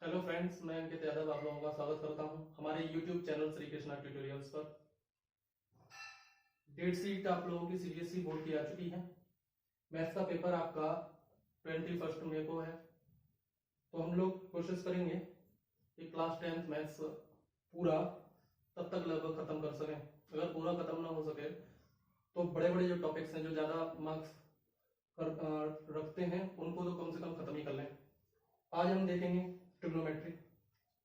Hello friends, मैं अंकित यादव आप लोगों का स्वागत करता हूं हमारे YouTube channel Shri Krishna tutorials पर। डेट शीट आप लोगों की सीबीएसई बोर्ड की आ चुकी है। मैथ्स का पेपर आपका 21 मई को है। तो हम लोग कोशिश करेंगे कि क्लास 10th मैथ्स पूरा तब तक लगभग खत्म कर सकें। अगर पूरा खत्म ना हो सके तो बड़े बड़े जो टॉपिक्स हैं, जो ज़्यादा मार्क्स रखते हैं, उनको तो कम से कम खत्म ही कर लें। आज हम देखेंगे ट्रिग्नोमेट्री।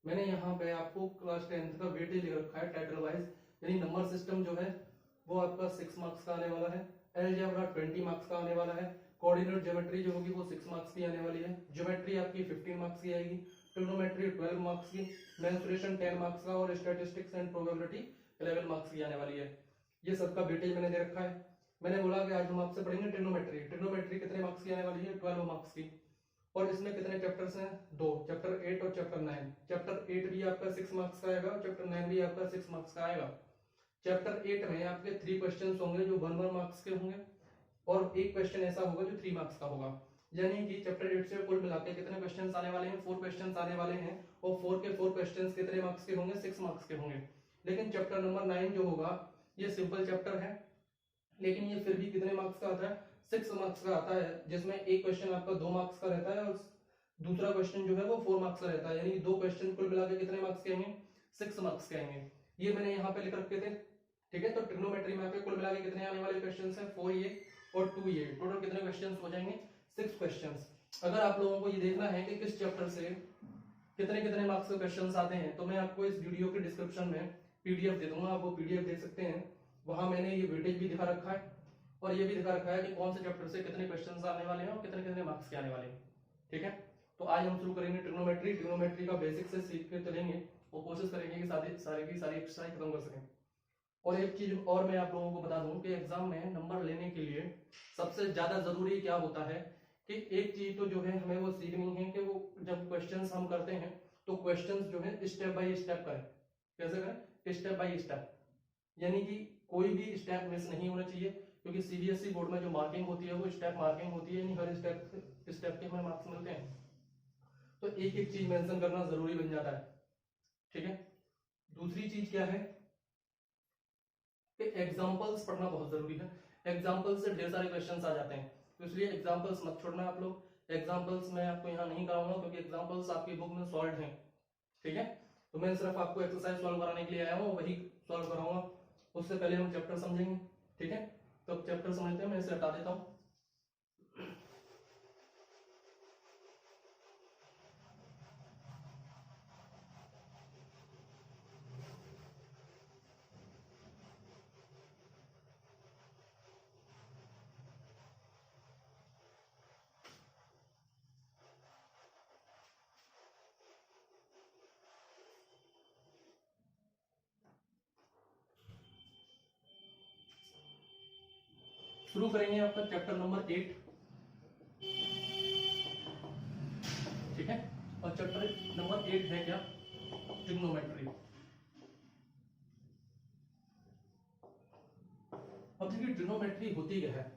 मैंने यहाँ पे आपको क्लास 10th का वेटेज लिख रखा है टाइटल वाइज, यानी नंबर सिस्टम जो है वो आपका 6 मार्क्स का आने वाला है। अलजेब्रा 20 मार्क्स का आने वाला है। कोऑर्डिनेट ज्योमेट्री जो होगी वो 6 मार्क्स की आने वाली है। ज्योमेट्री आपकी 15 मार्क्स की आएगी। ट्रिग्नोमेट्री 12 मार्क्स की। मेंसुरेशन 10 मार्क्स का और स्टैटिस्टिक्स एंड प्रोबेबिलिटी 11 मार्क्स की आने वाली है। ये सबका वेटेज मैंने दे रखा है। मैंने बोला कि आज हम आपसे पढ़ेंगे ट्रिग्नोमेट्री। ट्रिग्नोमेट्री कितने मार्क्स की आने वाली है? 12 मार्क्स की। और इसमें कितने चैप्टर्स हैं? दो, चैप्टर 8 और चैप्टर 9। चैप्टर 8 भी आपका 6 मार्क्स का आएगा, चैप्टर 9 भी आपका 6 मार्क्स का आएगा। चैप्टर 8 में आपके 3 क्वेश्चंस होंगे जो 1 मार्क्स के होंगे, और एक क्वेश्चन ऐसा होगा जो 3 मार्क्स का होगा। यानी कि चैप्टर 8 से कुल मिलाकर कितने क्वेश्चंस आने वाले हैं? 4 क्वेश्चंस आने वाले हैं। और 4 के 4 क्वेश्चंस कितने मार्क्स के होंगे? 6 मार्क्स के होंगे। लेकिन चैप्टर नंबर 9 जो होगा ये सिंपल चैप्टर है, लेकिन ये फिर भी कितने मार्क्स का आता है? 6 मार्क्स का आता है, जिसमें एक क्वेश्चन आपका 2 मार्क्स का रहता है और दूसरा क्वेश्चन जो है वो 4 मार्क्स का रहता है। यानी दो क्वेश्चन कुल मिला के कितने मार्क्स के आएंगे? 6 मार्क्स के आएंगे। ये मैंने यहाँ पे लिख रखे थे, ठीक है। तो ट्रिग्नोमेट्री में आपके कुल मिला के कितने आने वाले क्वेश्चन है? 4 ये और 2 ये, टोटल कितने क्वेश्चन हो जाएंगे? 6 क्वेश्चन। अगर आप लोगों को ये देखना है कि किस चैप्टर से कितने कितने मार्क्स के क्वेश्चन आते हैं, तो मैं आपको इस वीडियो के डिस्क्रिप्शन में पीडीएफ दे दूंगा, आप वो पीडीएफ देख सकते हैं। वहां मैंने ये वेटेज भी दिखा रखा है और ये भी दिखा रखा है कि कौन से चैप्टर से कितने क्वेश्चंस आने वाले हैं और कितने कितने मार्क्स के आने वाले हैं, ठीक है। तो आज हम शुरू करेंगे ट्रिग्नोमेट्री। ट्रिग्नोमेट्री का बेसिक से सीख के चलेंगे और कोशिश करेंगे कि सारी एक्सरसाइज खत्म कर सकें। और एक चीज और मैं आप लोगों को बता दूं कि एग्जाम में नंबर लेने के लिए सबसे ज्यादा जरूरी क्या होता है कि एक चीज तो जो है हमें वो सीखनी है कि वो जब क्वेश्चंस हम करते हैं तो क्वेश्चंस जो है स्टेप बाय स्टेप करें। कैसे करें? स्टेप बाय स्टेप, यानी कि कोई भी स्टेप मिस नहीं होना चाहिए, क्योंकि सीबीएसई बोर्ड में जो मार्किंग होती है वो स्टेप मार्किंग होती है, यानी हर स्टेप के हमें मार्क्स मिलते हैं। तो एक एक चीज मेंशन करना जरूरी बन जाता है, ठीक है। दूसरी चीज क्या है कि एग्जांपल्स पढ़ना बहुत जरूरी है। एग्जांपल्स से ढेर सारे क्वेश्चंस आ जाते हैं, तो इसलिए एग्जांपल्स मत छोड़ना आप लोग। एग्जांपल्स मैं आपको यहाँ नहीं कराऊंगा क्योंकि एग्जांपल्स आपकी बुक में सॉल्व हैं, ठीक है। तो मैं सिर्फ आपको एक्सरसाइज सॉल्व कराने के लिए आया हूँ, वही सॉल्व कराऊंगा। उससे पहले हम चैप्टर समझेंगे, ठीक है। तो चैप्टर समझते हैं, मैं इसे हटा देता हूँ। शुरू करेंगे आपका चैप्टर नंबर 8, ठीक है। और चैप्टर नंबर 8 है क्या? ट्रिग्नोमेट्री। अब देखिए ट्रिग्नोमेट्री होती क्या है।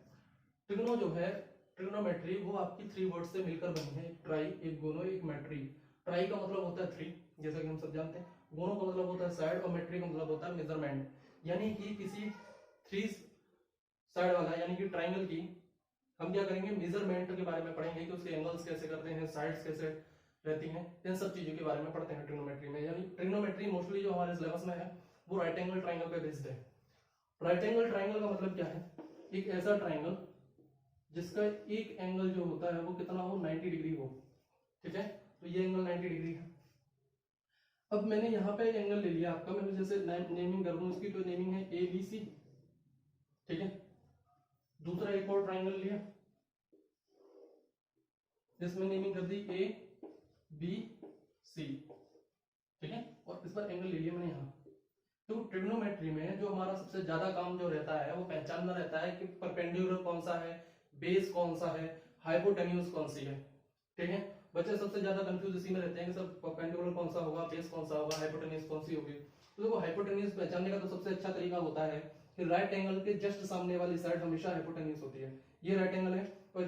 ट्रिग्नो जो है, ट्रिग्नोमेट्री वो आपकी 3 वर्ड से मिलकर बनी है। एक ट्राई, एक गोनो, एक मेट्री। ट्राई का मतलब होता है 3, जैसा कि हम सब जानते हैं। गोनो का मतलब होता है साइड और मेट्री का मतलब होता है मेजरमेंट। यानी कि किसी 3 साइड वाला यानी कि ट्राइंगल की हम क्या करेंगे? मेजरमेंट के बारे में पढ़ेंगे कि उसके एंगल्स कैसे करते हैं, साइड्स कैसे रहती हैं, इन सब चीजों के बारे में पढ़ते हैं ट्रिग्नोमेट्री में। यानी ट्रिग्नोमेट्री मोस्टली जो हमारे सिलेबस में है वो राइट एंगल ट्राइंगल पे बेस्ड है। राइट एंगल ट्राइंगल का मतलब क्या है? एक ऐसा ट्राइंगल जिसका एक एंगल जो होता है वो कितना हो? 90 डिग्री हो, ठीक है। तो ये एंगल 90 डिग्री है। अब मैंने यहाँ पे एंगल ले लिया आपका, मैं जैसे नेमिंग कर दूं इसकी, तो नेमिंग है ए बी सी, ठीक है। दूसरा एक और ट्राइंगल लिया जिसमें नेमिंग कर दी ए बी सी, ठीक है। और इस पर एंगल ले लिया मैंने यहाँ। तो ट्रिग्नोमेट्री में जो हमारा सबसे ज्यादा काम जो रहता है वो पहचानना रहता है कि परपेंडिकुलर कौन सा है, बेस कौन सा है, हाइपोटेन्यूज कौन सी है, ठीक है। बच्चे सबसे ज्यादा कंफ्यूज इसी में रहते हैं कि सर परपेंडिकुलर कौन सा होगा, बेस कौन सा होगा, हाइपोटेन्यूज कौन सी होगी। तो देखो हाइपोटेन्यूज पहचानने का तो सबसे अच्छा तरीका होता है कि राइट एंगल के जस्ट सामने वाली साइड हमेशा हाइपोटेन्यूज होती है। ये राइट एंगल है और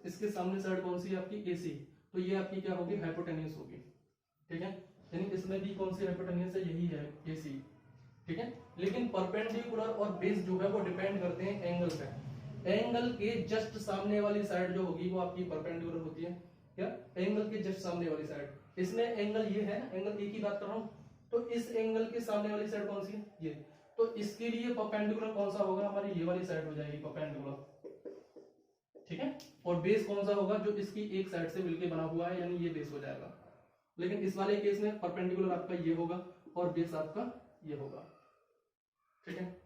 इसके सामने साइड कौन सी है? आपकी AC। तो ये आपकी क्या होगी? हाइपोटेन्यूज होगी, ठीक है, यानी इसमें भी कौन सी हाइपोटेन्यूज है, यही है AC, ठीक है। लेकिन परपेंडिकुलर और बेस जो है वो डिपेंड करते हैं एंगल पे। एंगल के जस्ट सामने वाली साइड जो होगी वो आपकी परपेंडिकुलर होती है, क्या, एंगल के जस्ट सामने वाली साइड। इसमें एंगल ये है ना, एंगल ए की बात कर रहा हूं, तो इस एंगल के सामने वाली साइड कौन सी है, ये, तो इसके लिए परपेंडिकुलर कौन सा होगा, हमारी ये वाली साइड हो जाएगी परपेंडिकुलर, ठीक है। और बेस कौन सा होगा, जो इसकी एक साइड से मिलके बना हुआ है, यानी ये बेस हो जाएगा। लेकिन इस वाले केस में परपेंडिकुलर आपका ये होगा और बेस आपका ये होगा, ठीक है।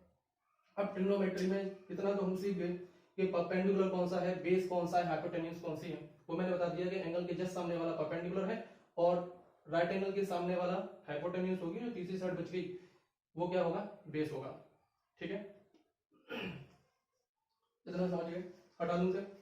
अब ट्रिग्नोमेट्री में इतना तो हम सीख गए कि परपेंडिकुलर कौन सा है, बेस कौन सा है, हाइपोटेन्यूज कौन सी है, वो मैंने बता दिया कि एंगल के जस्ट सामने वाला परपेंडिकुलर है और राइट एंगल के सामने वाला हाइपोटेन्यूज होगी, जो तीसरी साइड बच गई वो क्या होगा, बेस होगा, ठीक है। इतना समझ गए, हटा दूं से।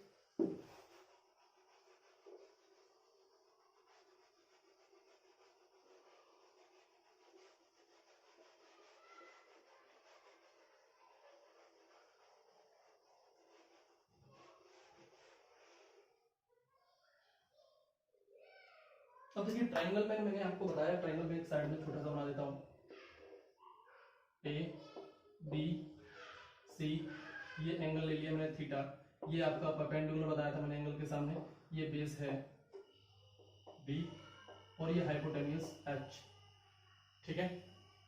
अब देखिए ट्राइंगल में मैंने आपको बताया, ट्राइंगल में एक साइड में छोटा सा बना देता हूं, ABC, ये एंगल ले लिया मैंने थीटा, ये आपका परपेंडिकुलर बताया था मैंने एंगल के सामने, ये बेस है B और ये हाइपोटेन्यूज H, ठीक है।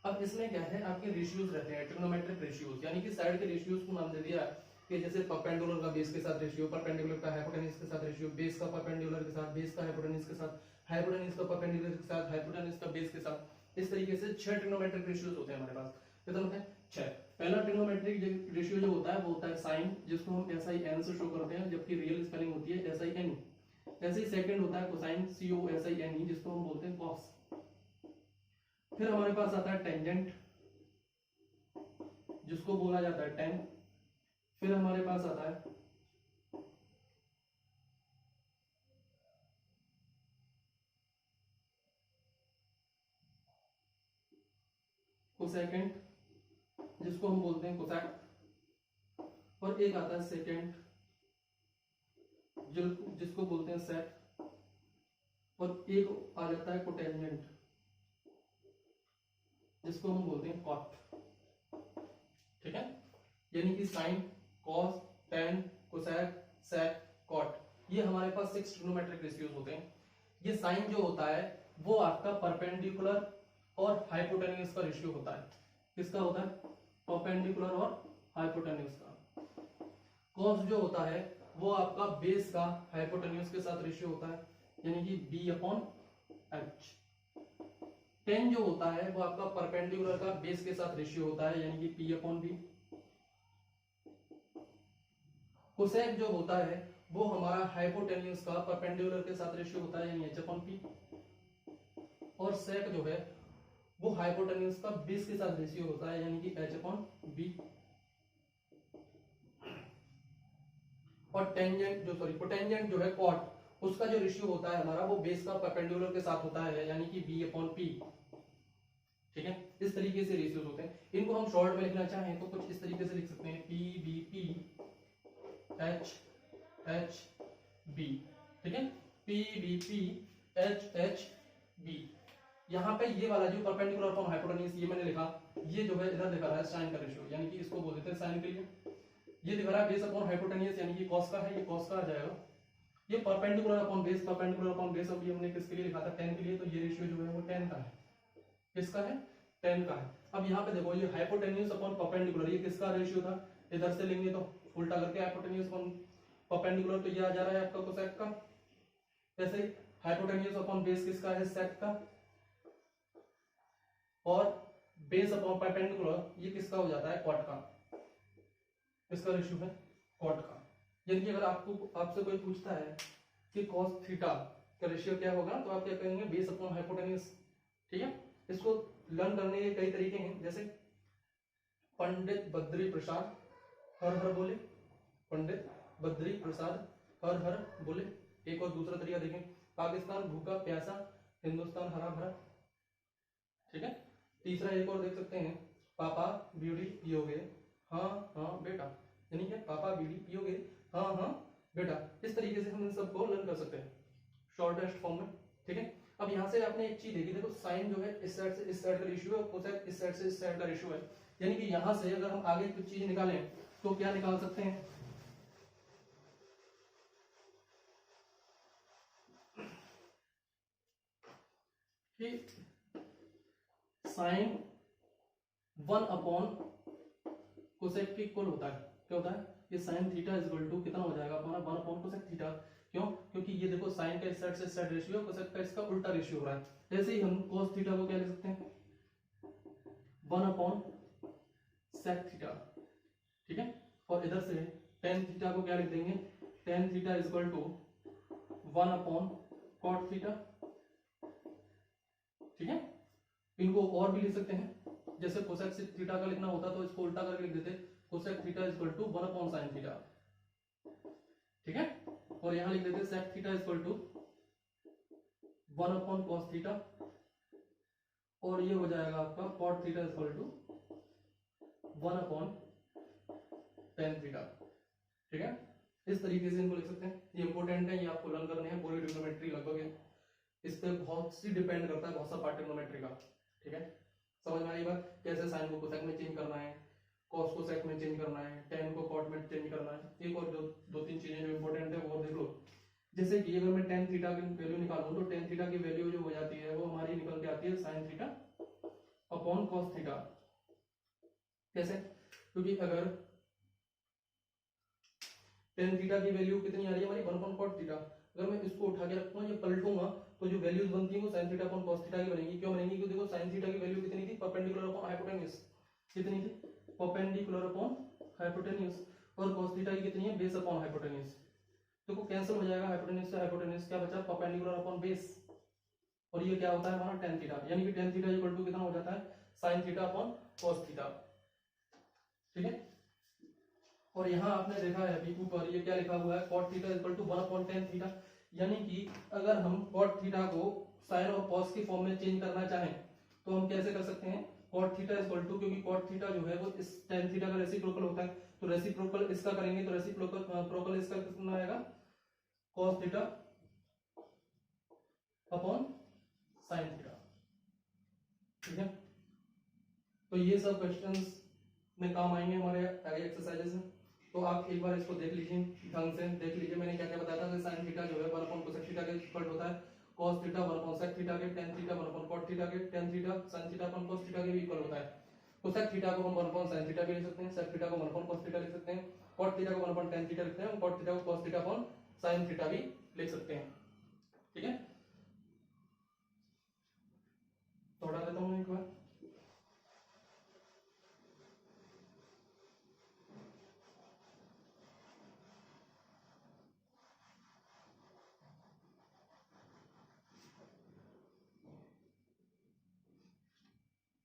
अब इसमें क्या है, आपके रेशियोज रहते हैं, ट्रिग्नोमेट्रिक रेशियोज, यानी कि साइड के रेशियोज को नाम दे दिया कि जैसे परपेंडिकुलर का बेस के साथ रेशियो, परपेंडिकुलर का हाइपोटेन्यूज के साथ रेशियो, बेस का परपेंडिकुलर के साथ, बेस का हाइपोटेन्यूज के साथ, हाइपोटेन्यूज का परपेंडिकुलर के साथ, हाइपोटेन्यूज का बेस के साथ। इस तरीके से 6 ट्रिग्नोमेट्रिक रेशियोज होते हैं हमारे पास, कितने होते हैं, 6। पहला ट्रिग्नोमेट्रिक रेशियो जो होता है वो होता है साइन, जिसको हम SIN से शो करते हैं, जबकि रियल स्पेलिंग होती है SIN। ऐसे ही सेकंड होता है कोसाइन, COSINE, जिसको हम बोलते हैं कॉस। फिर हमारे पास आता है टेंजेंट, जिसको बोला जाता है टेन। फिर हमारे पास आता है कोसेकेंट, जिसको हम बोलते हैं कोसेक। और एक आता है सेकेंड, जिसको बोलते हैं सेक। और एक आ जाता है कोटेंजेंट, जिसको हम बोलते हैं कॉट, ठीक है। यानी कि साइन, कॉस, टेन, कोसेक, सेक, कॉट, ये हमारे पास 6 ट्रिग्नोमेट्रिक रेशियोज होते हैं। ये साइन जो होता है वो आपका परपेंडिकुलर और हाइपोटेन्यूज का रेशियो होता है। किसका होता है, परपेंडिकुलर और हाइपोटेन्यूज का। कॉस जो होता है वो आपका बेस का हाइपोटेन्यूज के साथ रेशियो होता है, यानी कि B/H। टेन जो होता है वो आपका परपेंडिकुलर का बेस के साथ रेशियो होता है, यानी कि P/B। कोसेक जो होता है वो हमारा हाइपोटेन्यूज का परपेंडिकुलर के साथ रेशियो होता है, यानी H/P। और सेक जो है वो हाइपोटेन्यूज का बेस के साथ रेशियो होता है, यानी कि H/B। और टेंजेंट जो कोटेंजेंट जो है कॉट, उसका जो रेशियो होता है हमारा वो बेस का परपेंडिकुलर के साथ होता है, यानी कि B/P, ठीक है। इस तरीके से रेशियोज होते हैं। इनको हम शॉर्ट में लिखना चाहें तो कुछ इस तरीके से लिख सकते हैं, PBP HHB, ठीक है, PBP HHB। यहाँ पे ये वाला जो परपेंडिकुलर अपॉन हाइपोटेन्यूज ये मैंने लिखा, ये जो है इधर दिखा रहा है साइन का रेशियो, यानी कि इसको बोल देते हैं साइन के लिए। ये दिखा रहा है बेस अपॉन हाइपोटेन्यूज, यानी कि कॉस का है, ये कॉस का आ जाएगा। ये perpendicular upon base, perpendicular upon base, अभी हमने किसके लिए लिखा था, 10 के लिए, तो ये रेशियो जो है वो 10 का है। किसका है, 10 का है। अब यहाँ पे देखो, ये हाइपोटेन्यूज अपॉन परपेंडिकुलर, ये किसका रेशियो था, इधर से लेंगे तो उल्टा करके हाइपोटेन्यूज अपॉन परपेंडिकुलर, तो ये आ जा रहा है आपका कोसेक का। ऐसे ही हाइपोटेन्यूज अपॉन बेस किसका है, सेक का। और बेस अपॉन परपेंडिकुलर ये किसका हो जाता है, कॉट का। इसका रेशियो है कॉट का। यानी कि अगर आपसे कोई पूछता है कि cos थीटा का रेशियो क्या होगा, तो आप क्या कहेंगे, बेस अपॉन हाइपोटेन्यूज, ठीक है। इसको लर्न करने के कई तरीके हैं, जैसे पंडित बद्री प्रसाद हर हर बोले, पंडित बद्री प्रसाद हर हर बोले। एक और दूसरा तरीका देखें, पाकिस्तान भूखा प्यासा, हिंदुस्तान हरा भरा, ठीक है। तीसरा एक और देख सकते हैं, पापा बीड़ी पियोगे, हाँ हाँ बेटा, यानी कि पापा बीड़ी पियोगे, हाँ हाँ बेटा। इस तरीके से हम इन सबको लर्न कर सकते हैं शॉर्टेस्ट फॉर्म में, ठीक है। अब यहाँ से आपने एक चीज देखी, देखो साइन जो है इस साइड से इस साइड का रेशियो है, कोसेक इस साइड से इस साइड का रेशियो है, यानी कि यहाँ से अगर हम आगे कुछ चीज निकालें तो क्या निकाल सकते हैं, कि साइन 1 अपॉन कोसेक के इक्वल होता है। क्या होता है, ये sine theta is equal to कितना हो जाएगा हमारा 1 अपॉन कोसेक थीटा। क्यों, क्योंकि ये देखो साइन का इस साइड से इस साइड रेशियो, कोसेक का इसका उल्टा रेशियो हो रहा है। ऐसे ही हम कोस थीटा को क्या लिख सकते हैं, 1 अपॉन सेक थीटा, ठीक है। और इधर से टेन थीटा को क्या लिख देंगे, tan theta is equal to 1 upon cot theta, ठीक है। इनको और भी लिख सकते हैं, जैसे कोसेक थीटा का लिखना होता तो इसको उल्टा करके लिख देते, cosec theta is equal to 1 upon sine theta, ठीक है। और यहां लिख देते sec theta is equal to 1 upon cos theta, और ये हो जाएगा आपका cot theta is equal to 1 upon tan theta, ठीक है। इस तरीके से इनको लिख सकते हैं। ये इंपॉर्टेंट है, ये आपको लर्न करने हैं। पूरी ट्रिग्नोमेट्री लगभग इस पे बहुत सी डिपेंड करता है, बहुत सा पार्ट ट्रिग्नोमेट्री का, ठीक है। समझ में आई बात, कैसे साइन को कोसेक में चेंज करना है, कॉस को सेक में चेंज करना है, टेन को कॉट में चेंज करना है। एक और जो दो तीन चीजें जो इंपॉर्टेंट है वो देख लो। जैसे कि अगर मैं टेन थीटा की वैल्यू निकालूं तो टेन थीटा की वैल्यू जो हो जाती है वो हमारी निकल के आती है sine theta upon cos theta. कैसे, क्योंकि अगर टेन थीटा की वैल्यू कितनी आ रही है हमारी 1 अपॉन कॉट थीटा, अगर मैं इसको उठा के रखूंगा, ये पलटूंगा, तो जो वैल्यूज बनती है वो sin theta upon cos theta की बनेगी। क्यों बनेगी, क्योंकि देखो sin थीटा की वैल्यू कितनी थी, परपेंडिकुलर अपॉन हाइपोटेन्यूज, कितनी थी, परपेंडिकुलर अपॉन हाइपोटेन्यूज, और cos थीटा की कितनी है, बेस अपॉन हाइपोटेन्यूज। देखो कैंसिल हो जाएगा हाइपोटेन्यूज से हाइपोटेन्यूज, क्या बचा, परपेंडिकुलर अपॉन बेस, और ये क्या होता है हमारा tan थीटा, यानी कि tan थीटा इक्वल टू कितना हो जाता है, sin theta upon cos theta, ठीक है। और यहाँ आपने देखा है अभी ऊपर ये क्या लिखा हुआ है, cot theta equal to 1 upon tan theta, यानी कि अगर हम cot थीटा को sin और cos के फॉर्म में चेंज करना चाहें तो हम कैसे कर सकते हैं, cot थीटा इक्वल टू, क्योंकि cot थीटा जो है वो इस tan थीटा का रेसिप्रोकल होता है, तो रेसिप्रोकल इसका करेंगे तो रेसिप्रोकल इसका कितना आएगा, cos theta upon sin theta, ठीक है। तो ये सब क्वेश्चंस में काम आएंगे हमारे आगे एक्सरसाइजेस में। तो आप एक बार इसको देख लीजिए, ढंग से देख लीजिए। मैंने क्या क्या बताया था, sin थीटा जो है 1 अपॉन कोसेक थीटा के इक्वल होता है, cos theta 1 upon sec theta के, tan theta 1 upon cot theta के, tan theta sin theta upon cos theta के भी इक्वल होता है। कोसेक थीटा को हम 1 अपॉन sin थीटा भी लिख सकते हैं, sec थीटा को 1 अपॉन cos थीटा लिख सकते हैं, cot थीटा को 1 अपॉन tan थीटा लिखते हैं, cot थीटा को cos theta upon sin theta भी लिख सकते हैं, ठीक है। तो हटा देता हूं एक बार।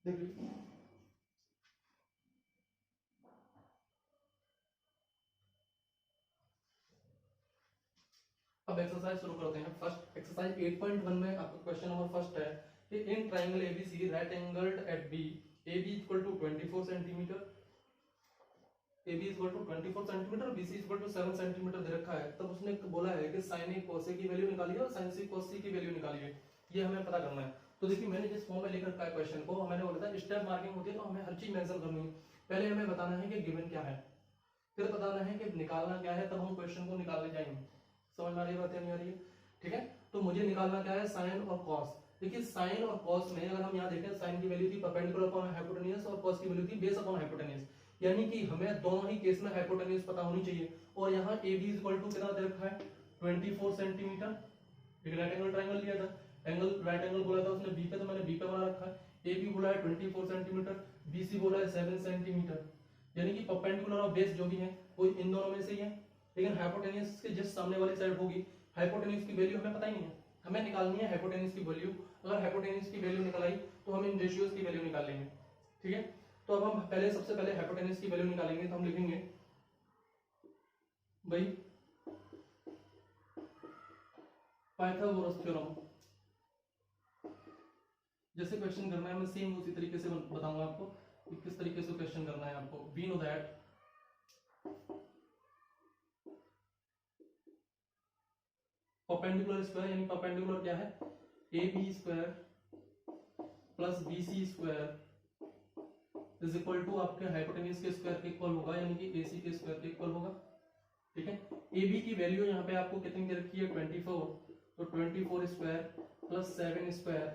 देख लीजिए, अब एक्सरसाइज शुरू करते हैं। फर्स्ट एक्सरसाइज 8.1 में आपका क्वेश्चन नंबर फर्स्ट है कि in triangle ABC right angled at B, AB equal to 24 centimetre, AB equal to 24 centimetre, BC equal to 7 centimetre दे रखा है। तब उसने बोला है कि sin A cos A की वैल्यू निकालिए और sin C cos C की वैल्यू निकालिए, ये हमें पता करना है। तो देखिए मैंने जिस फॉर्म में लिख रखा है क्वेश्चन को, मैंने बोला था स्टेप मार्किंग होती है तो हमें हर चीज मेंशन करनी है। पहले हमें बताना है कि गिवन क्या है, फिर बताना है कि निकालना क्या है, तब हम क्वेश्चन को निकालने जाएंगे। समझ में आ रही है बात या नहीं आ रही है, ठीक है। तो मुझे निकालना क्या है, साइन और कॉस। देखिए साइन और कॉस में अगर हम यहाँ देखें, साइन की वैल्यू थी परपेंडिकुलर अपॉन हाइपोटेन्यूज और कॉस की वैल्यू थी बेस अपॉन हाइपोटेन्यूज, यानी कि हमें दोनों ही केस में हाइपोटेन्यूज पता होनी चाहिए। और यहाँ ए बी इक्वल टू कितना दे रखा है, 24 सेंटीमीटर। एक राइट एंगल ट्राइंगल लिया था, एंगल राइट एंगल बोला था उसने बी पे, तो मैंने बी पे बना रखा है। ए बी बोला है 24 सेंटीमीटर, बी सी बोला है 7 सेंटीमीटर, यानी कि परपेंडिकुलर और बेस जो भी है वो इन दोनों में से ही है। लेकिन हाइपोटेन्यूज के जस्ट सामने वाली साइड होगी, हाइपोटेन्यूज की वैल्यू हमें पता ही नहीं है, हमें निकालनी है हाइपोटेन्यूज की वैल्यू। अगर हाइपोटेन्यूज की वैल्यू निकल आई तो हम इन रेशियोज की वैल्यू निकाल लेंगे, ठीक है। तो अब हम पहले सबसे पहले हाइपोटेन्यूज की वैल्यू निकालेंगे। तो हम लिखेंगे भाई पाइथागोरस थ्योरम। जैसे क्वेश्चन करना है मैं सेम उसी तरीके से बताऊंगा आपको कि किस तरीके से क्वेश्चन करना है आपको। We know that perpendicular square, यानी परपेंडिकुलर क्या है, AB² plus BC square is equal to आपके हाइपोटेन्यूज के स्क्वायर के इक्वल होगा, यानी कि AC के स्क्वायर के इक्वल होगा। ठीक है, AB की वैल्यू यहाँ पे आपको कितनी दे रखी है 24, तो 24 स्क्वायर प्लस 7 स्क्वायर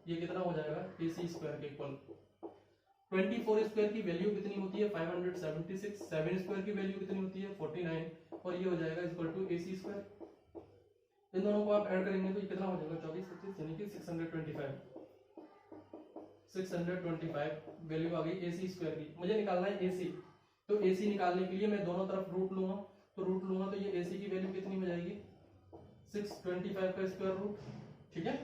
ये कितना हो जाएगा AC स्क्वायर के इक्वल। 24 स्क्वायर की वैल्यू कितनी होती है 576, 7 स्क्वायर की वैल्यू कितनी होती है 49 और ये हो जाएगा इक्वल टू AC स्क्वायर। इन दोनों को आप ऐड करेंगे तो ये कितना हो जाएगा 24 25 यानी कि 625 वैल्यू आ गई AC स्क्वायर की। मुझे निकालना है AC, तो AC निकालने के लिए मैं दोनों तरफ रूट लूंगा, तो रूट लूंगा तो ये AC की वैल्यू कितनी हो जाएगी 625 का स्क्वायर रूट। ठीक है,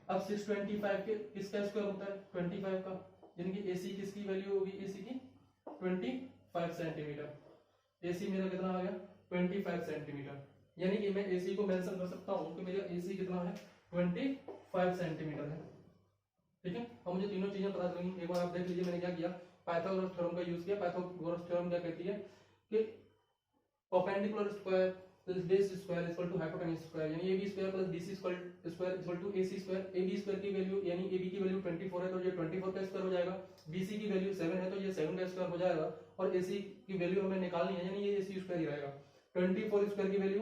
अब 625 के किसका स्क्वायर होता है 25 का, यानी कि AC किसकी वैल्यू होगी AC की 25 सेंटीमीटर। AC मेरा कितना आ गया 25 सेंटीमीटर, यानी कि मैं AC को मेंशन कर सकता हूं कि मेरा AC कितना है 25 सेंटीमीटर है। ठीक है, अब मुझे तीनों चीजें पता चलेंगी। एक बार आप देख लीजिए मैंने क्या किया, पाइथागोरस थ्योरम का यूज किया। पाइथागोरस थ्योरम क्या कहती है कि perpendicular square plus base square equal to hypotenuse square, यानी AB square plus BC square equal to AC square. AB square की वैल्यू यानी AB की वैल्यू 24 है तो ये 24 का स्क्वायर हो जाएगा, BC की वैल्यू 7 है तो ये 7 का स्क्वायर हो जाएगा और AC की वैल्यू हमें निकालनी है, यानी ये AC स्क्वायर ही रहेगा। 24 स्क्वायर की वैल्यू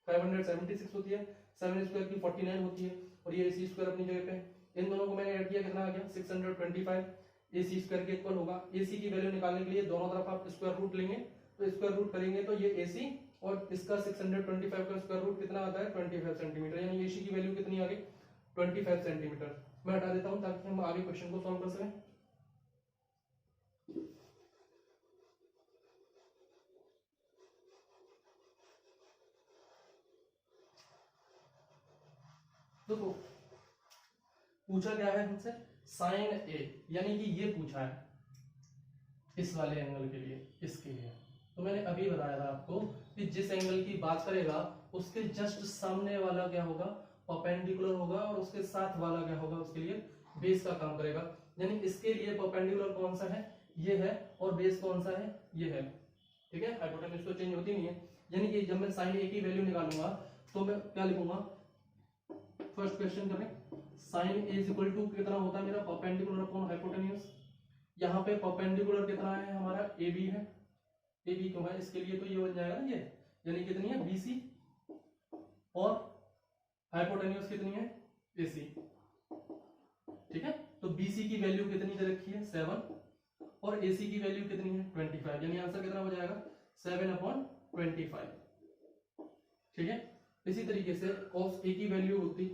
576 होती है, 7 स्क्वायर की 49 होती है और ये AC स्क्वायर अपनी जगह पे। इन दोनों को मैंने ऐड किया, कितना आ गया 625 AC स्क्वायर के इक्वल होगा। AC की वैल्यू निकालने के लिए दोनों तरफ आप स्क्वायर रूट लेंगे, तो स्क्वायर रूट करेंगे तो ये AC और इसका 625 का स्क्वायर रूट कितना आता है 25 सेंटीमीटर, यानी AC की वैल्यू कितनी आ गई 25 सेंटीमीटर। मैं हटा देता हूं ताकि हम आगे क्वेश्चन को सॉल्व कर सकें। देखो पूछा क्या है हमसे साइन A, यानी कि ये पूछा है इस वाले एंगल के लिए, इसके लिए। तो मैंने अभी बताया था आपको कि जिस एंगल की बात करेगा उसके जस्ट सामने वाला क्या होगा परपेंडिकुलर होगा और उसके साथ वाला क्या होगा उसके लिए बेस का काम करेगा। यानी इसके लिए परपेंडिकुलर कौन सा है ये है और बेस कौन सा है ये है। ठीक है, हाइपोटेन्यूज तो चेंज होती नहीं है, यानी कि जब मैं साइन A की वैल्यू निकालूंगा तो मैं क्या लिखूंगा, फर्स्ट क्वेश्चन करें, sine A is equal to कितना होता है मेरा परपेंडिकुलर अपॉन हाइपोटेन्यूज। यहाँ पे परपेंडिकुलर कितना है हमारा AB है, AB क्यों है इसके लिए तो ये बन जाएगा ना ये, यानी कितनी है BC और हाइपोटेन्यूज कितनी है AC। ठीक है, तो BC की वैल्यू कितनी दे रखी है 7 और AC की वैल्यू कितनी है 25, यानी आंसर कितना हो जाएगा 7/25। ठीक है, इसी तरीके से cos A की वैल्यू होती,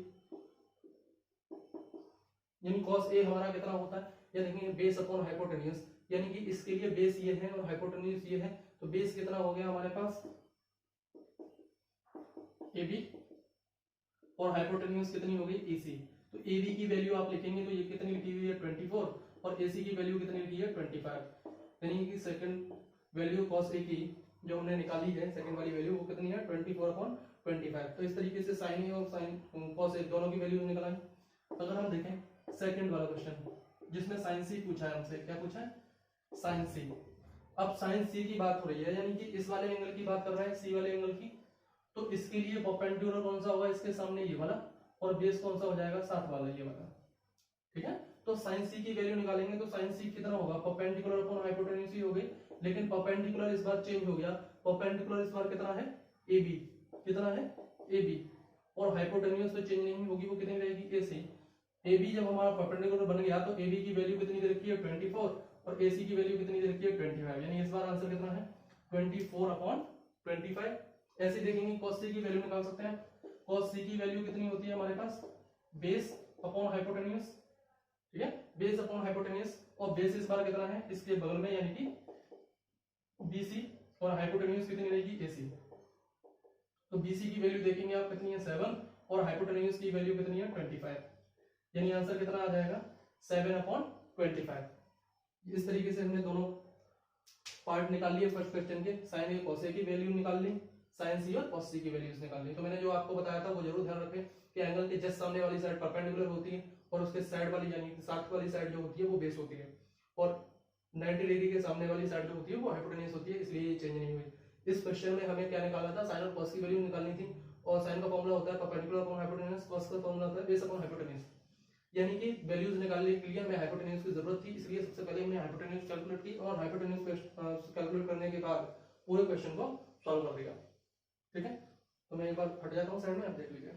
यानी cos A हमारा कितना होता है, या देखेंगे बेस अपॉन हाइपोटेन्यूज, यानी कि इसके लिए बेस ये है और हाइपोटेन्यूज ये है, तो बेस कितना हो गया हमारे पास AB और हाइपोटेन्यूज कितनी हो गई AC। तो AB की वैल्यू आप लिखेंगे तो ये कितनी लिखी हुई है 24 और AC की वैल्यू कितनी लिखी है 25, यानी कि सेकंड वैल्यू cos A की जो हमने निकाली है सेकंड वाली वैल्यू वो कितनी है 24/25। तो इस तरीके से sin A और sin cos A दोनों की वैल्यू निकालें। अगर हम देखें सेकंड वाला क्वेश्चन जिसमें sin C पूछा है हमसे, क्या पूछा है sin C। अब sin C की बात हो रही है, यानी कि इस वाले एंगल की बात कर रहा है C वाले एंगल की, तो इसके लिए परपेंडिकुलर कौन सा होगा इसके सामने ये वाला और बेस कौन सा हो जाएगा साथ वाला ये वाला। ठीक है, तो sin C की वैल्यू निकालेंगे तो sin C कितना होगा परपेंडिकुलर अपॉन हाइपोटेन्यूज ही हो गई, लेकिन परपेंडिकुलर इस बार चेंज हो गया, परपेंडिकुलर इस बार कितना है AB, कितना है AB और हाइपोटेन्यूज तो चेंज नहीं होगी, वो कितनी रहेगी AC। AB जब हमारा परपेंडिकुलर बन गया तो AB की वैल्यू कितनी दे रखी है 24 और AC की वैल्यू कितनी दे रखी है 25, यानी इस बार आंसर कितना है 24/25। ऐसे देखेंगे cos C की वैल्यू निकाल सकते हैं, cos C की वैल्यू कितनी होती है हमारे पास बेस अपॉन हाइपोटेन्यूज। ठीक है, बेस अपॉन हाइपोटेन्यूज और बेस इस बार कितना है इसके बगल में यानी कि BC और हाइपोटेन्यूज कितनी रहेगी AC। तो BC की वैल्यू देखेंगे आप कितनी है 7 और हाइपोटेन्यूज की वैल्यू कितनी है 25, यानी आंसर कितना आ जाएगा 7/25। इस तरीके से हमने दोनों पार्ट निकाल लिए फर्स्ट क्वेश्चन के, sin A cos A की वैल्यू निकाल ली, sin C और cos C की वैल्यूज निकाल ली। तो मैंने जो आपको बताया था वो जरूर ध्यान रखें कि एंगल के जस्ट सामने वाली साइड परपेंडिकुलर होती है और उसके साइड वाली यानी साथ वाली साइड जो होती है वो बेस होती है और 90 डिग्री के सामने वाली साइड जो होती है वो हाइपोटेन्यूज होती है, इसलिए ये चेंज नहीं हुई। इस क्वेश्चन में हमें क्या निकालना था साइन और cos की वैल्यू निकालनी थी और साइन का फॉर्मूला होता है परपेंडिकुलर अपॉन हाइपोटेन्यूज, कॉस का फॉर्मूला होता है बेस अपॉन हाइपोटेन्यूज। यानी कि वैल्यूज निकालने के लिए हमें हाइपोटेन्यूज की जरूरत थी, इसलिए सबसे पहले हमने हाइपोटेन्यूज कैलकुलेट की और हाइपोटेन्यूज कैलकुलेट करने के बाद पूरे क्वेश्चन को सॉल्व कर दिया। ठीक है, तो मैं एक बार हट जाता हूँ साइड में, आप देख लीजिए।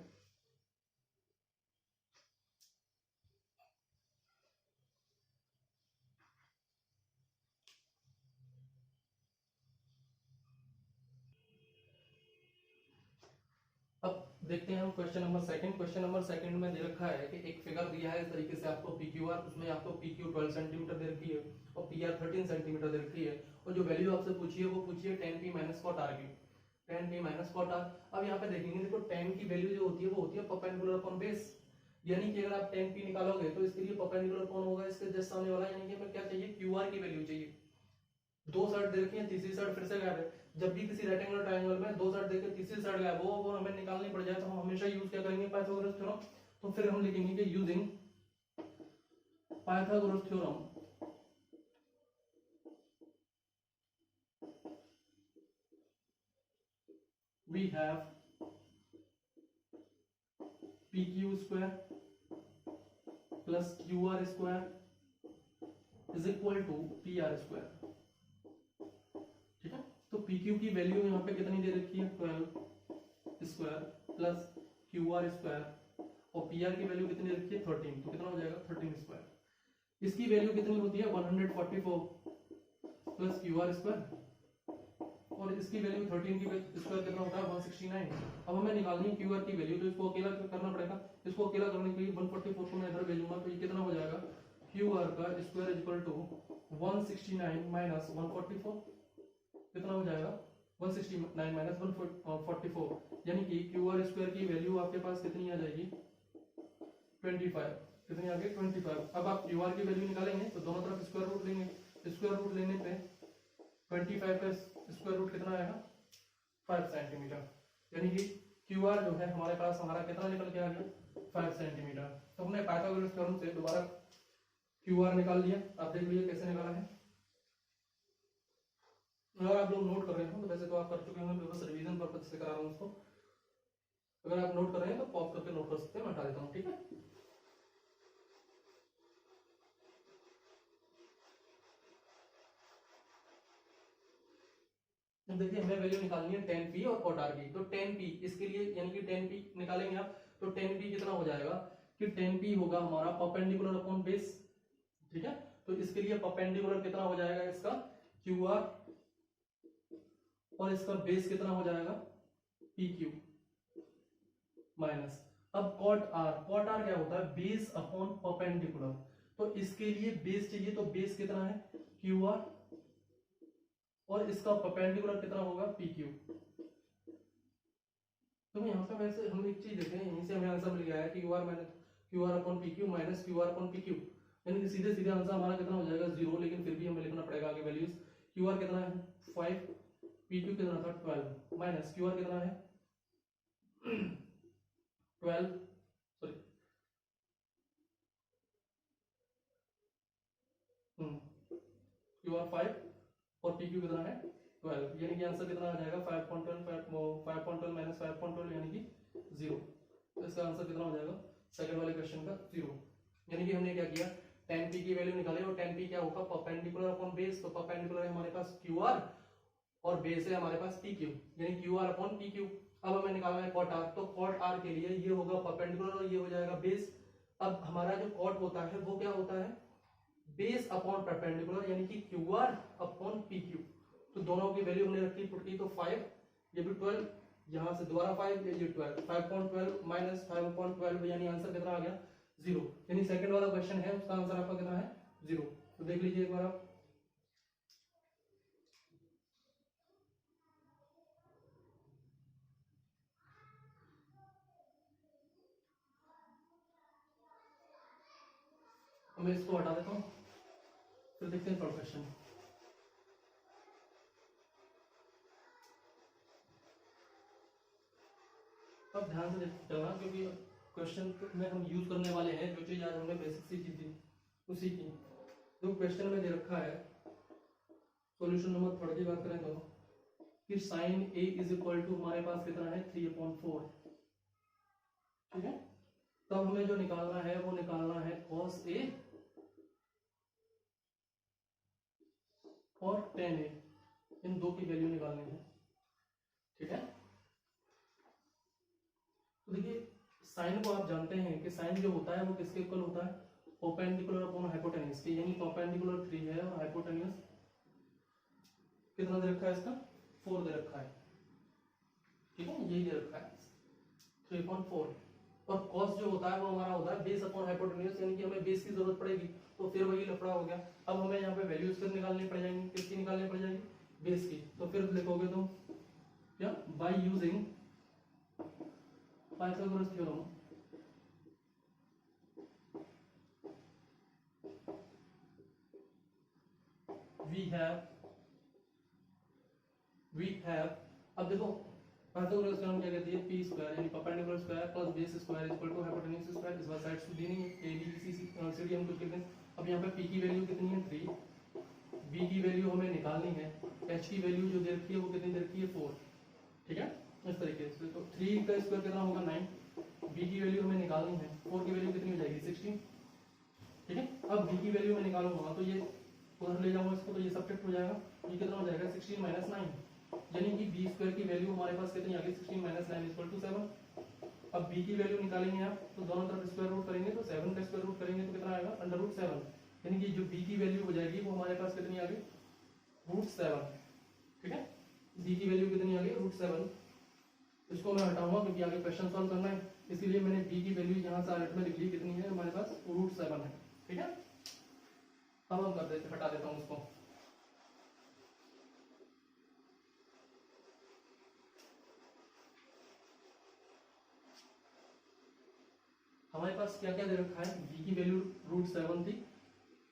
अब देखते हैं हम question number second. Question number second में दे रखा है कि एक फिगर दिया है इस तरीके से आपको PQR, उसमें आपको PQ 12 सेंटीमीटर दे रखी है और PR 13 सेंटीमीटर दे रखी है, और जो वैल्यू आपसे पूछी है वो पूछी है 10p - cot r की, 10p - cot r। अब यहाँ पे देखेंगे, देखो 10 की वैल्यू जो होती है वो होती है परपेंडिकुलर अपॉन बेस, यानी कि अगर आप 10p निकालोगे तो इसके लिए परपेंडिकुलर कौन होगा, इसके जस्ट सामने वाला, यानी कि हमें क्या चाहिए, QR की वैल्यू चाहिए। दो साइड दे रखी है, तीसरी साइड फिर से गायब है। जब भी किसी रेक्टेंगुलर ट्रायंगल में दो साइड देके तीसरी साइड गायब हो, वो हमें निकालनी पड़ जाए, तो हम हमेशा यूज क्या करेंगे, पाइथागोरस थ्योरम। तो फिर हम लिखेंगे कि using Pythagoras theorem we have PQ square plus QR square is equal to PR square। ठीक है, तो PQ की वैल्यू यहाँ पे कितनी दे रखी है, 12 स्क्वायर प्लस QR स्क्वायर, और PR की वैल्यू कितनी दे रखी है, 13, तो कितना हो जाएगा 13 स्क्वायर। इसकी वैल्यू कितनी होती है, 144 प्लस QR स्क्वायर, और इसकी वैल्यू 13 की स्क्वायर कितना होता है, 169। अब हमें निकालनी है QR की वैल्यू, तो इसको अकेला करना पड़ेगा। इसको अकेला करने के लिए 144 को मैं इधर भेजूंगा, तो ये कितना हो जाएगा, QR का square is equal to 169 minus 144, कितना हो जाएगा 169 माइनस 144, यानी कि QR स्क्वायर की वैल्यू आपके पास कितनी आ जाएगी, 25। कितनी आ गई, 25। अब आप QR की वैल्यू निकालेंगे तो दोनों तरफ स्क्वायर रूट लेंगे, स्क्वायर रूट लेने पे 25 का स्क्वायर रूट कितना आएगा, 5 सेंटीमीटर, यानी कि QR जो है हमारे पास हमारा कितना निकल के आ गया, 5 सेंटीमीटर। तो हमने पाइथागोरस थ्योरम से दोबारा QR निकाल लिया। आप देख लीजिए कैसे निकाला है। अगर आप लोग नोट कर रहे हो तो वैसे तो आप कर चुके होंगे, बस रिवीजन पर्पज से करा रहा हूँ उसको। अगर आप नोट कर रहे हैं तो पॉप करके नोट कर सकते हैं, मैं हटा देता हूँ। ठीक है, देखिए हमें वैल्यू निकालनी है 10p और cot r की। तो 10p इसके लिए, यानी कि 10p निकालेंगे आप, तो 10p कितना हो जाएगा कि 10p होगा हमारा परपेंडिकुलर अपॉन बेस। ठीक है, तो इसके लिए परपेंडिकुलर कितना हो जाएगा इसका, QR, और इसका बेस कितना हो जाएगा, PQ माइनस। अब cot r क्या होता है, बेस अपॉन परपेंडिकुलर, तो इसके लिए बेस चाहिए, तो बेस कितना है, QR, और इसका परपेंडिकुलर कितना होगा, PQ। तो यहाँ पे वैसे हम एक चीज देखें, यहीं से हमें आंसर मिल गया है कि QR upon PQ minus QR upon PQ, यानी कि सीधे सीधे आंसर हमारा कितना हो जाएगा, 0। लेकिन फिर भी हमें लिखना पड़ेगा आगे वैल्यूज। QR कितना है 5, PQ कितना था 12, माइनस QR कितना है 12, सॉरी QR 5 और PQ कितना है 12, यानी कि आंसर कितना आ जाएगा 5.12 माइनस 5.12 यानी कि 0। तो इसका आंसर कितना हो जाएगा सेकंड वाले क्वेश्चन का 0। यानी कि हमने क्या किया, 10p की वैल्यू निकाली, और 10p क्या होगा, परपेंडिकुलर अपॉन बेस। तो परपेंडिकुलर है हमारे पास QR और बेस है हमारे पास PQ, यानी QR अपॉन PQ। अब हमें निकालना है cot r, तो cot r के लिए ये होगा परपेंडिकुलर और ये हो जाएगा बेस। अब हमारा जो cot होता है वो क्या होता है, बेस अपॉन परपेंडिकुलर, यानी कि QR अपॉन PQ। तो दोनों की वैल्यू हमने रखी पुट की, तो 5, ये भी 12, यहाँ से दोबारा 5, ये 12, 5.12 माइनस 5.12, यानी आंसर कितना आ गया 0। यानी सेकंड वाला क्वेश्चन है उसका आंसर आपका कितना है 0। तो देख लीजिए एक बार आप, मैं इसको हटा देता हूँ, फिर देखते हैं थर्ड क्वेश्चन। अब ध्यान से चलना, क्योंकि क्वेश्चन में हम यूज करने वाले हैं जो चीज आज हमने बेसिक सीखी थी उसी की। तो क्वेश्चन में दे रखा है, सॉल्यूशन नंबर 3 की बात करें तो, कि sine A is equal to हमारे पास कितना है 3/4, ठीक है। तब हमें जो निकालना है वो निकालना है cos a और tan a, इन दो की वैल्यू निकालनी है, ठीक है। तो देखिए साइन को आप जानते हैं कि साइन जो होता है वो किसके इक्वल होता है, परपेंडिकुलर अपॉन हाइपोटेन्यूज के, यानी परपेंडिकुलर 3 है और हाइपोटेन्यूज कितना दे रखा है इसका 4 दे रखा है, ठीक है, यही दे रखा है 3/4। और cos जो होता है वो हमारा होता है बेस अपॉन हाइपोटेन्यूज, यानी कि हमें बेस की जरूरत पड़ेगी, तो फिर वही लफड़ा हो गया। अब हमें यहाँ पे वैल्यूज फिर निकालनी पड़ जाएंगी, किसकी निकालनी पड़ जाएगी, बेस की। तो फिर लिखोगे तुम क्या, by using Pythagoras theorem we have अब देखो पाइथागोरस थ्योरम क्या कहती है, p स्क्वायर यानी perpendicular square plus base square equal to hypotenuse square, इस बार साइड्स तो दी नहीं है, a b c c d हम कुछ लिखते हैं। अब यहाँ पे p की वैल्यू कितनी है 3, b की वैल्यू हमें निकालनी है, h की वैल्यू जो दे रखी है वो कितनी दे रखी है 4, ठीक है, इस तरीके से। तो 3 का स्क्वायर कितना होगा 9, b की वैल्यू हमें निकालनी है, 4 की वैल्यू कितनी हो जाएगी 16, ठीक है। अब b की वैल्यू मैं निकालूंगा तो ये उधर ले जाऊंगा इसको, तो ये सब्ट्रैक्ट हो जाएगा, ये कितना हो जाएगा 16 माइनस 9, यानी कि b स्क्वायर की वैल्यू हमारे पास कितनी आ गई 16 माइनस 9 इक्वल टू 7। अब b की वैल्यू निकालेंगे आप तो दोनों तरफ स्क्वायर रूट करेंगे, तो 7 का स्क्वायर रूट करेंगे तो कितना आएगा √7, यानी कि जो b की वैल्यू हो जाएगी वो हमारे पास कितनी आ गई √7, ठीक है। b की वैल्यू कितनी आ गई √7, इसको मैं हटाऊंगा क्योंकि आगे क्वेश्चन सॉल्व करना है, इसीलिए मैंने b की वैल्यू यहाँ से आलेट में लिख ली, कितनी है हमारे पास √7 है, ठीक है। अब हम कर देते, हटा देता हूँ उसको। हमारे पास क्या क्या दे रखा है, b की वैल्यू √7 थी,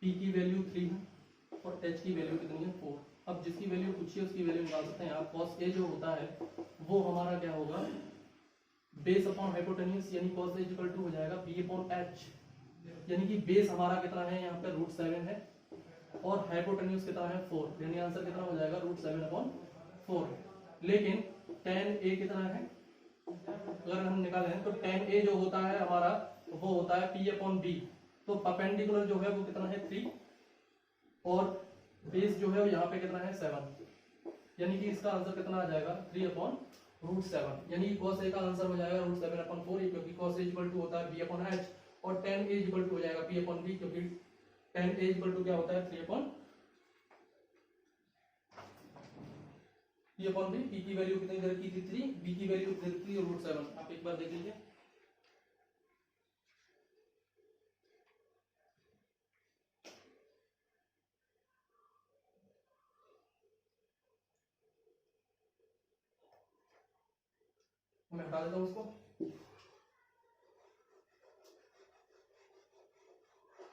p की वैल्यू 3 है और h की वैल्यू कितनी है 4। अब जिसकी वैल्यू पूछिए उसकी वैल्यू निकाल सकते हैं आप। cos a जो होता है वो हमारा क्या होगा बेस अपॉन हाइपोटेन्यूज, यानी cos a इक्वल टू हो जाएगा b/h, यानी कि बेस हमारा कितना है यहाँ पे √7 है और हाइपोटेन्यूज कितना है 4, यानी आंसर कितना हो जाएगा √7/4। लेकिन tan a कितना है, अगर हम निकालें तो tan a जो होता है हमारा वो होता है p/b, तो परपेंडिकुलर जो है वो कितना है 3 और बेस जो है वो यहाँ पे कितना है 7, यानी कि इसका आंसर कितना आ जाएगा 3/√7, यानी cos a का आंसर हो जाएगा √7/4, क्योंकि cos a इक्वल टू होता है b/h और tan a इक्वल टू हो जाएगा p/b, क्योंकि tan a इक्वल टू क्या होता है 3/b, p की वैल्यू कितनी दे रखी थी 3, b की वैल्यू दे रखी है √7। आप एक बार देख लीजिए, मैं हटा देता हूँ उसको,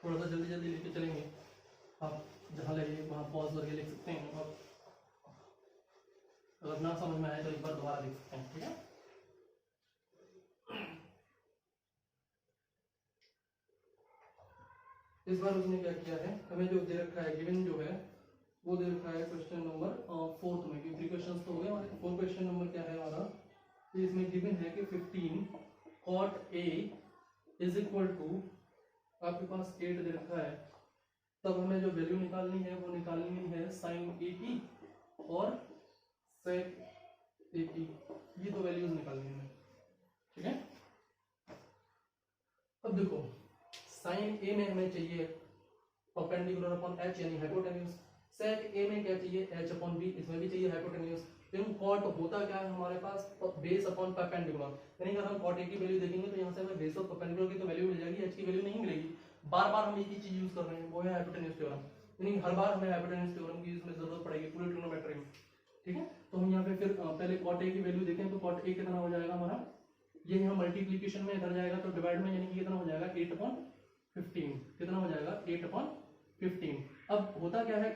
थोड़ा सा जल्दी जल्दी लेके चलेंगे, आप जहाँ लगे वहाँ पॉज करके लिख सकते हैं, और अगर ना समझ में आए तो एक बार दोबारा देख सकते हैं, ठीक है। इस बार उसने क्या किया है, हमें जो दे रखा है गिवन जो है वो दे रखा है क्वेश्चन नंबर 4 में, क्योंकि 3 क्वेश्चन तो हो गए हमारे। 4 क्वेश्चन नंबर क्या है हमारा, तो इसमें गिवन है कि 15 cot a is equal to, आपके पास 8 दे रखा है, तब हमें जो वैल्यू निकालनी है वो निकालनी है sin 80 और sec 80, ये तो वैल्यूज निकालनी है, ठीक है। अब देखो sin a में हमें चाहिए परपेंडिकुलर अपॉन h यानी हाइपोटेन्यूज, sec a में क्या चाहिए h/b, इसमें भी चाहिए हाइपोटेन्यूज। लेकिन cot होता क्या है हमारे पास बेस अपॉन परपेंडिकुलर, यानी अगर हम cot a की वैल्यू देखेंगे तो यहाँ से हमें बेस और परपेंडिकुलर की तो वैल्यू मिल जाएगी, h की वैल्यू नहीं मिलेगी। बार बार हम एक ही चीज यूज कर रहे हैं, वो है हाइपोटेन्यूज थ्योरम, यानी हर बार हमें हाइपोटेन्यूज थ्योरम की इसमें जरूरत पड़ेगी पूरे ट्रिग्नोमेट्री में, ठीक है। तो हम यहाँ पे फिर पहले cot a की वैल्यू देखें तो cot a कितना हो जाएगा हमारा, ये यहाँ मल्टीप्लीकेशन में इधर जाएगा तो डिवाइड में, यानी कि कितना हो जाएगा 8/15, कितना हो जाएगा 8/15। अब होता क्या है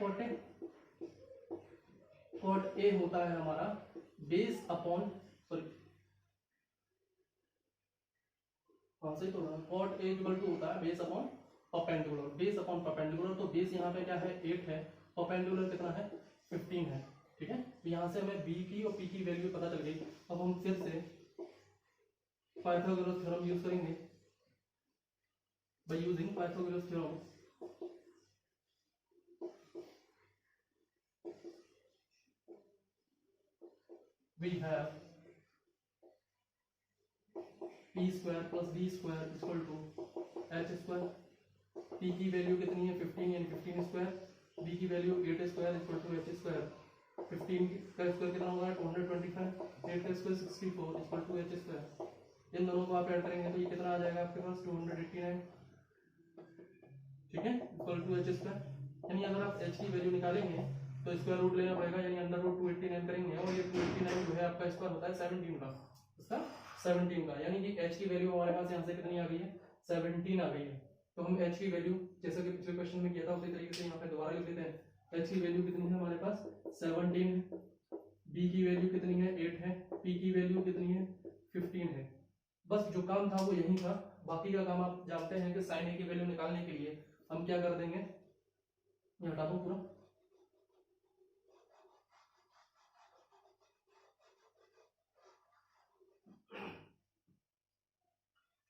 cot a होता है हमारा बेस अपॉन, सॉरी हाँ सही तो cot a इक्वल टू होता है base upon perpendicular, base upon perpendicular, तो बेस यहाँ पे क्या है 8 है, परपेंडिकुलर कितना है 15 है, ठीक है। तो यहाँ से हमें b की और p की वैल्यू पता चल गई। अब हम फिर से पाइथागोरस थ्योरम यूज करेंगे। By using Pythagoras theorem we have p square plus b square equal to h square. p की वैल्यू कितनी है 15 यानी 15 स्क्वायर, b की value 8 square equal to h square. 15 का स्क्वायर कितना होगा 225, 8 का square 64 equal to h square. इन दोनों को आप ऐड करेंगे तो ये कितना आ जाएगा आपके पास 289, ठीक है, इक्वल टू h स्क्वायर। यानी अगर आप h की वैल्यू निकालेंगे तो स्क्वायर रूट लेना पड़ेगा, यानी अंडर रूट 289 करेंगे और ये 289 जो है आपका स्क्वायर होता है 17 का, इसका 17 का, यानी कि h की वैल्यू हमारे पास यहाँ से कितनी आ गई है 17 आ गई है। तो हम h की वैल्यू जैसा कि पिछले क्वेश्चन में किया था उसी तरीके से यहाँ पे दोबारा लिख देते हैं। h की वैल्यू कितनी है हमारे पास 17 है, b की वैल्यू कितनी है 8 है, p की वैल्यू कितनी है 15 है। बस जो काम था वो यही था, बाकी का काम आप जानते हैं कि साइन a की वैल्यू निकालने के लिए हम क्या कर देंगे, ये हटा दो पूरा,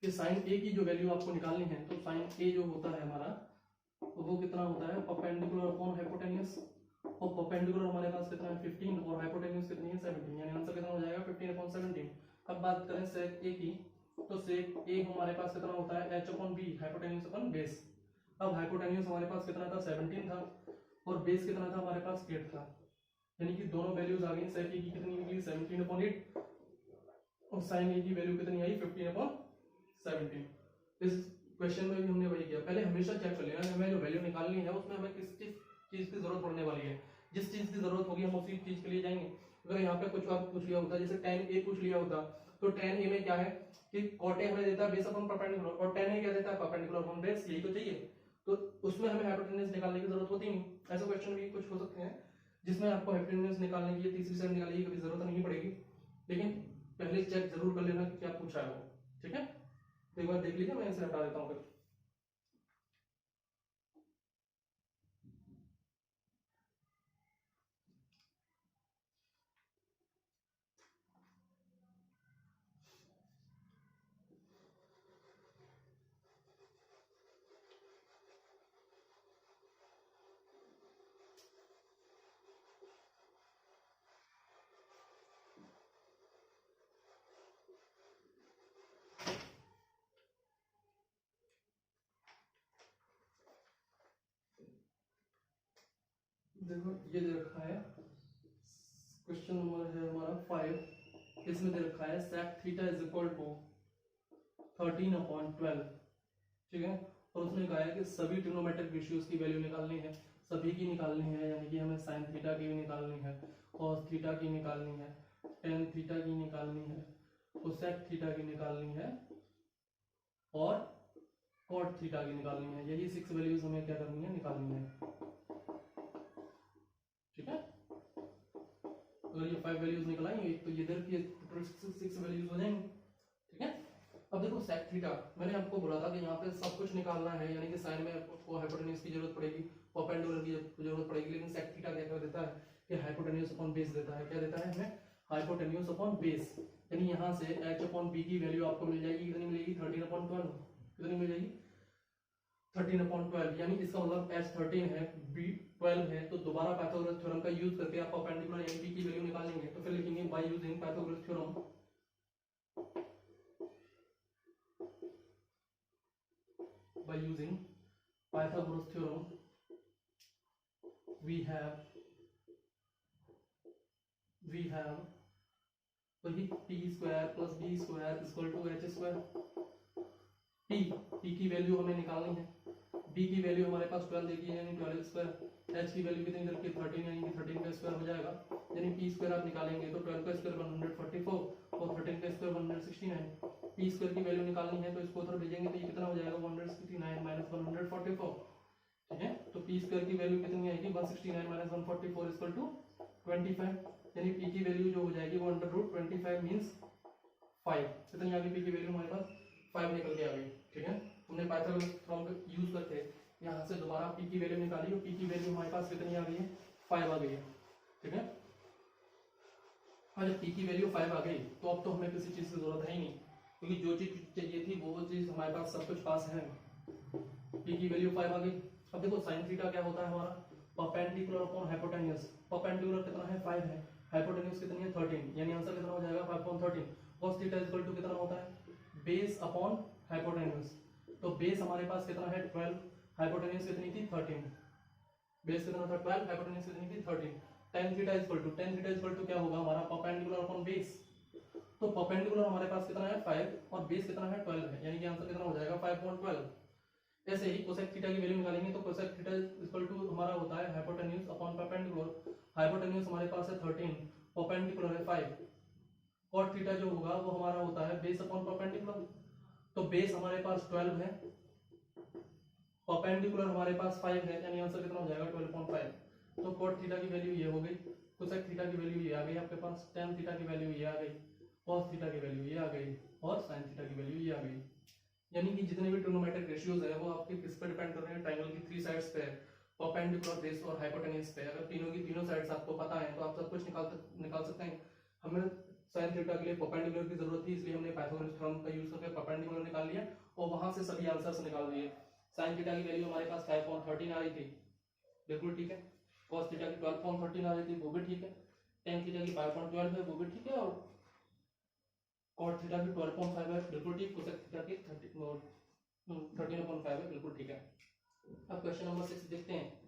कि साइन ए की जो वैल्यू आपको निकालनी है तो साइन ए जो होता है हमारा तो वो कितना होता है परपेंडिकुलर अपॉन हाइपोटेन्यूज, और परपेंडिकुलर हमारे पास कितना है 15 और हाइपोटेन्यूज कितनी है 17, यानी आंसर कितना हो जाएगा 15 अपॉन 17। अब बात करें सेक ए की, तो सेक ए हमारे पास कितना होता है h upon B hypotenuse upon base. अब हाइपोटेन्यूज हमारे पास कितना था 17 था और बेस कितना था हमारे पास 8 था, यानी कि दोनों वैल्यूज आ गई। सेक ए की कितनी निकली 17 अपॉन 8 और साइन ए की वैल्यू कितनी आई 15 अपॉन 17। इस क्वेश्चन में भी हमने वही किया, पहले हमेशा चेक कर लेना कि हमें जो वैल्यू निकालनी है उसमें हमें किस चीज की जरूरत पड़ने वाली है, जिस चीज की जरूरत होगी हम उसी चीज के लिए जाएंगे। अगर यहाँ पे कुछ और पूछ लिया होता, जैसे tan a पूछ लिया होता, तो tan a में क्या है कि cot a हमें देता है बेस अपॉन परपेंडिकुलर और tan a क्या देता है परपेंडिकुलर अपॉन बेस, यही तो चाहिए। तो उसमें हमें हाइपोटेन्यूज निकालने की जरूरत होती नहीं। ऐसे क्वेश्चन भी कुछ हो सकते हैं जिसमें आपको हाइपोटेन्यूज निकालने की तीसरी साइड निकालने की कभी जरूरत नहीं पड़ेगी, लेकिन पहले चेक जरूर कर लेना कि क्या पूछा है वो, ठीक है। तो एक बार देख लीजिए, मैं इसे हटा देता हूँ फिर। देखो ये दे रखा है क्वेश्चन नंबर है हमारा 5, इसमें दे रखा है sec theta is equal to 13 upon 12, ठीक है। और उसने कहा है कि सभी ट्रिग्नोमेट्रिक रेशियोज की वैल्यू निकालनी है, सभी की निकालनी है, यानी कि हमें साइन थीटा की भी निकालनी है, cos थीटा की निकालनी है, tan थीटा की निकालनी है, cosec थीटा की निकालनी है और cot थीटा की निकालनी है। यही 6 वैल्यूज हमें क्या करनी है निकालनी है, ठीक है। अगर ये 5 वैल्यूज निकल आएंगे तो ये इधर की 6 वैल्यूज हो जाएंगे, ठीक है। अब देखो sec थीटा मैंने आपको बोला था कि यहाँ पे सब कुछ निकालना है, यानी कि साइन में आपको हाइपोटेन्यूज की जरूरत पड़ेगी, परपेंडिकुलर की जरूरत पड़ेगी, लेकिन sec थीटा क्या कर देता है कि हाइपोटेन्यूज अपॉन बेस देता है। क्या देता है हमें हाइपोटेन्यूज अपॉन बेस, यानी यहाँ से h अपॉन b की वैल्यू आपको मिल जाएगी, कितनी मिलेगी 13 अपॉन 12, कितनी मिल जाएगी 13 अपॉन 12, यानी इसका मतलब h 13 है b 12 है। तो दोबारा पाइथागोरस थ्योरम का यूज करके आप परपेंडिकुलर यानी b की वैल्यू निकालेंगे, तो फिर लिखेंगे by using Pythagoras theorem by using Pythagoras theorem we have वही t square plus b square equal to h square. t की वैल्यू हमें निकालनी है, b की वैल्यू हमारे पास 12 देखी है यानी 12 स्क्वायर, h की वैल्यू कितनी रखी है 13 यानी कि 13 का स्क्वायर हो जाएगा, यानी p स्क्वायर आप निकालेंगे तो 12 का स्क्वायर 144 और 13 का स्क्वायर 169। p स्क्वायर की वैल्यू निकालनी है तो इसको उधर भेजेंगे तो ये कितना हो जाएगा 169 माइनस 144, ठीक है। तो p स्क्वायर की वैल्यू कितनी आएगी 169 माइनस 144 इक्वल टू 25, यानी p की वैल्यू जो हो जाएगी वो अंडर रूट 25 मींस 5। कितनी आ गई p की वैल्यू हमारे पास 5 निकल के आ गई, ठीक है। हमने पाइथागोरस थ्योरम का यूज करके यहाँ से दोबारा p की वैल्यू निकाली और p की वैल्यू हमारे पास कितनी आ गई है 5 आ गई है, ठीक है। हाँ, जब p की वैल्यू 5 आ गई तो अब तो हमें किसी चीज की जरूरत है ही नहीं, क्योंकि जो चीज चाहिए थी वो चीज हमारे पास सब कुछ पास है। p की वैल्यू 5 आ गई। अब देखो साइन थीटा क्या होता है हमारा, परपेंडिकुलर अपॉन हाइपोटेन्यूज। परपेंडिकुलर कितना है 5 है, हाइपोटेन्यूज कितनी है 13, यानी आंसर कितना हो जाएगा 5/13। cos थीटा इक्वल टू कितना होता है, बेस अपॉन हाइपोटेन्यूज। तो बेस हमारे पास कितना है 12, हाइपोटेन्यूज कितनी थी 13, बेस कितना था 12, हाइपोटेन्यूज कितनी थी 13। tan थीटा इक्वल टू क्या होगा हमारा, परपेंडिकुलर अपॉन बेस। तो परपेंडिकुलर हमारे पास कितना है 5 और बेस कितना है 12 है, यानी कि आंसर कितना हो जाएगा 5/12। ऐसे ही कोसेक थीटा की वैल्यू निकालेंगे तो कोसेक थीटा इक्वल टू हमारा होता है हाइपोटेन्यूज अपॉन परपेंडिकुलर। हाइपोटेन्यूज हमारे पास है 13, परपेंडिकुलर है 5। कॉट थीटा जो होगा वो हमारा होता है बेस अपॉन परपेंडिकुलर। तो बेस हमारे पास 12 है, परपेंडिकुलर हमारे पास 5 है, यानी आंसर कितना हो जाएगा 12/5। तो कॉट थीटा की वैल्यू ये हो गई, कोसेक थीटा की वैल्यू ये आ गई आपके पास, tan थीटा की वैल्यू ये आ गई, cos थीटा की वैल्यू ये आ गई और sin थीटा की वैल्यू ये आ गई। यानी कि जितने भी ट्रिग्नोमेट्रिक रेशियोज है वो आपके किस पे डिपेंड कर रहे हैं, ट्रायंगल की 3 साइड्स पे, परपेंडिकुलर, बेस और हाइपोटेन्यूज पे। अगर तीनों की तीनों साइड्स आपको पता है तो आप सब कुछ निकाल सकते हैं। हमें sin थीटा के लिए परपेंडिकुलर की जरूरत थी, इसलिए हमने पाइथागोरस थ्योरम का यूज करके परपेंडिकुलर निकाल लिया और वहां से सभी आंसर्स निकाल दिए। sin थीटा की वैल्यू हमारे पास 5/13 आ रही थी, बिल्कुल ठीक है। cos थीटा की 12/13 आ रही थी, वो भी ठीक है। tan थीटा की 5/12 है, वो भी ठीक है। और cot थीटा की 12/5 है, बिल्कुल ठीक। cosec थीटा की 13/5 है, बिल्कुल ठीक है। अब क्वेश्चन नंबर 6 देखते हैं।